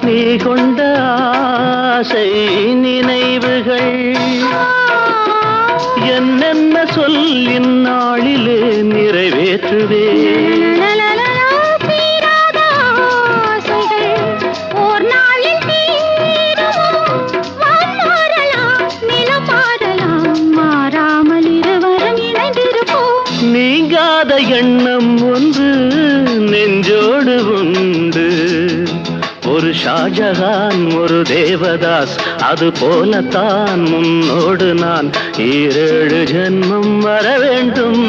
நீ கொண்ட ஆசை நினைவுகள் என்னென்ன சொல் இந்நாளிலே நிறைவேற்றுவே நீங்காத எண்ணம் ஒன்று நெஞ்சோடு உண்டு ஒரு ஷாஜகான் ஒரு தேவதாஸ் அது போலத்தான் முன்னோடு நான் 7 ஜென்மம் வர வேண்டும்